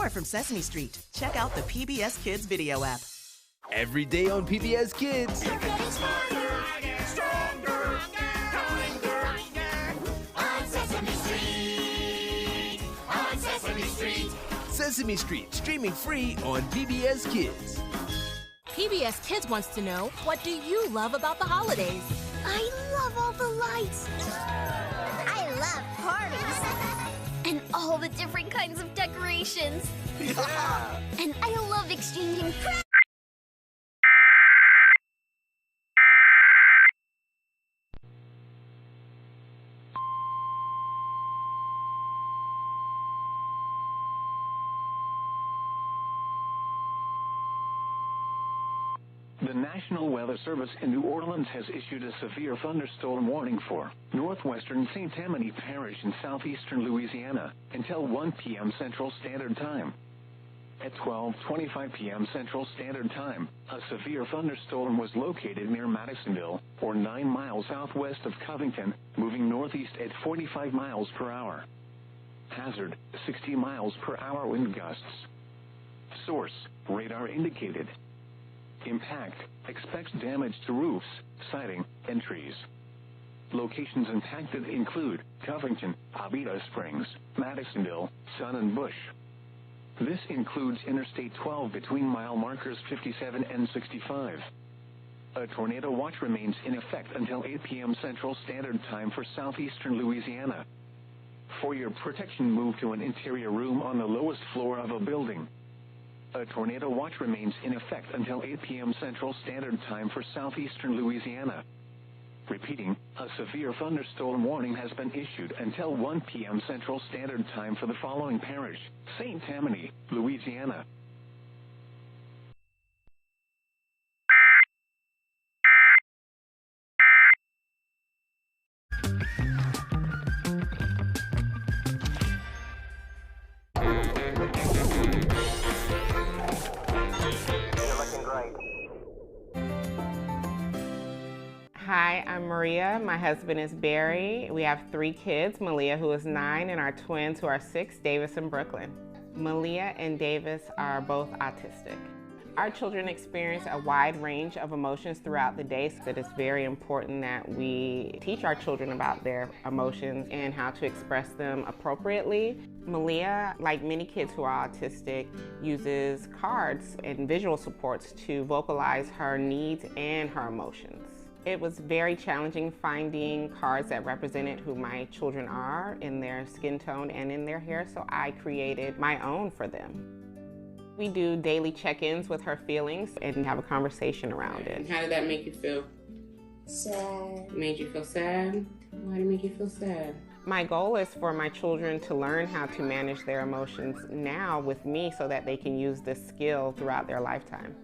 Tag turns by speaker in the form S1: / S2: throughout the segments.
S1: more from Sesame Street. Check out the PBS Kids video app.
S2: Every day on PBS Kids.
S3: You're getting smarter, stronger, kinder, on Sesame Street. On Sesame Street.
S2: Sesame Street, streaming free on PBS Kids.
S4: PBS Kids wants to know, what do you love about the holidays?
S5: I love all the lights. I love parties. And all the different kinds of decorations.
S3: Yeah.
S5: And I love exchanging presents.
S6: The National Weather Service in New Orleans has issued a severe thunderstorm warning for northwestern St. Tammany Parish in southeastern Louisiana until 1 p.m. Central Standard Time. At 12:25 p.m. Central Standard Time, a severe thunderstorm was located near Madisonville, or 9 miles southwest of Covington, moving northeast at 45 miles per hour. Hazard, 60 miles per hour wind gusts. Source, radar indicated. Impact, expects damage to roofs, siding, and trees. Locations impacted include Covington, Abita Springs, Madisonville, Sun and Bush. This includes Interstate 12 between mile markers 57 and 65. A tornado watch remains in effect until 8 p.m. Central Standard Time for southeastern Louisiana. For your protection, move to an interior room on the lowest floor of a building. A tornado watch remains in effect until 8 p.m. Central Standard Time for southeastern Louisiana. Repeating, a severe thunderstorm warning has been issued until 1 p.m. Central Standard Time for the following parish: St. Tammany, Louisiana.
S7: Hi, I'm Maria. My husband is Barry. We have 3 kids, Malia, who is 9, and our twins, who are 6, Davis and Brooklyn. Malia and Davis are both autistic. Our children experience a wide range of emotions throughout the day, so it is very important that we teach our children about their emotions and how to express them appropriately. Malia, like many kids who are autistic, uses cards and visual supports to vocalize her needs and her emotions. It was very challenging finding cards that represented who my children are in their skin tone and in their hair, so I created my own for them. We do daily check-ins with her feelings and have a conversation around it. How did that make you feel?
S5: Sad.
S7: Made you feel sad? Why did it make you feel sad? My goal is for my children to learn how to manage their emotions now with me so that they can use this skill throughout their lifetime.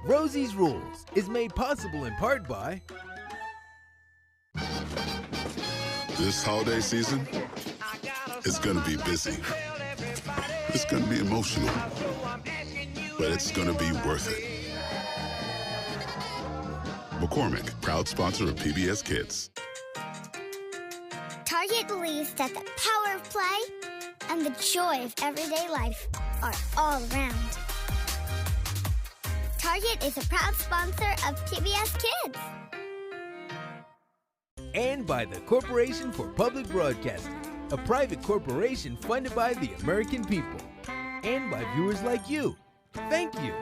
S2: Rosie's Rules is made possible in part by...
S8: This holiday season, it's gonna be busy. It's gonna be emotional, but it's gonna be worth it. McCormick, proud sponsor of PBS Kids.
S5: Target believes that the power of play and the joy of everyday life are all around. Target is a proud sponsor of PBS Kids.
S2: And by the Corporation for Public Broadcasting, a private corporation funded by the American people. And by viewers like you. Thank you.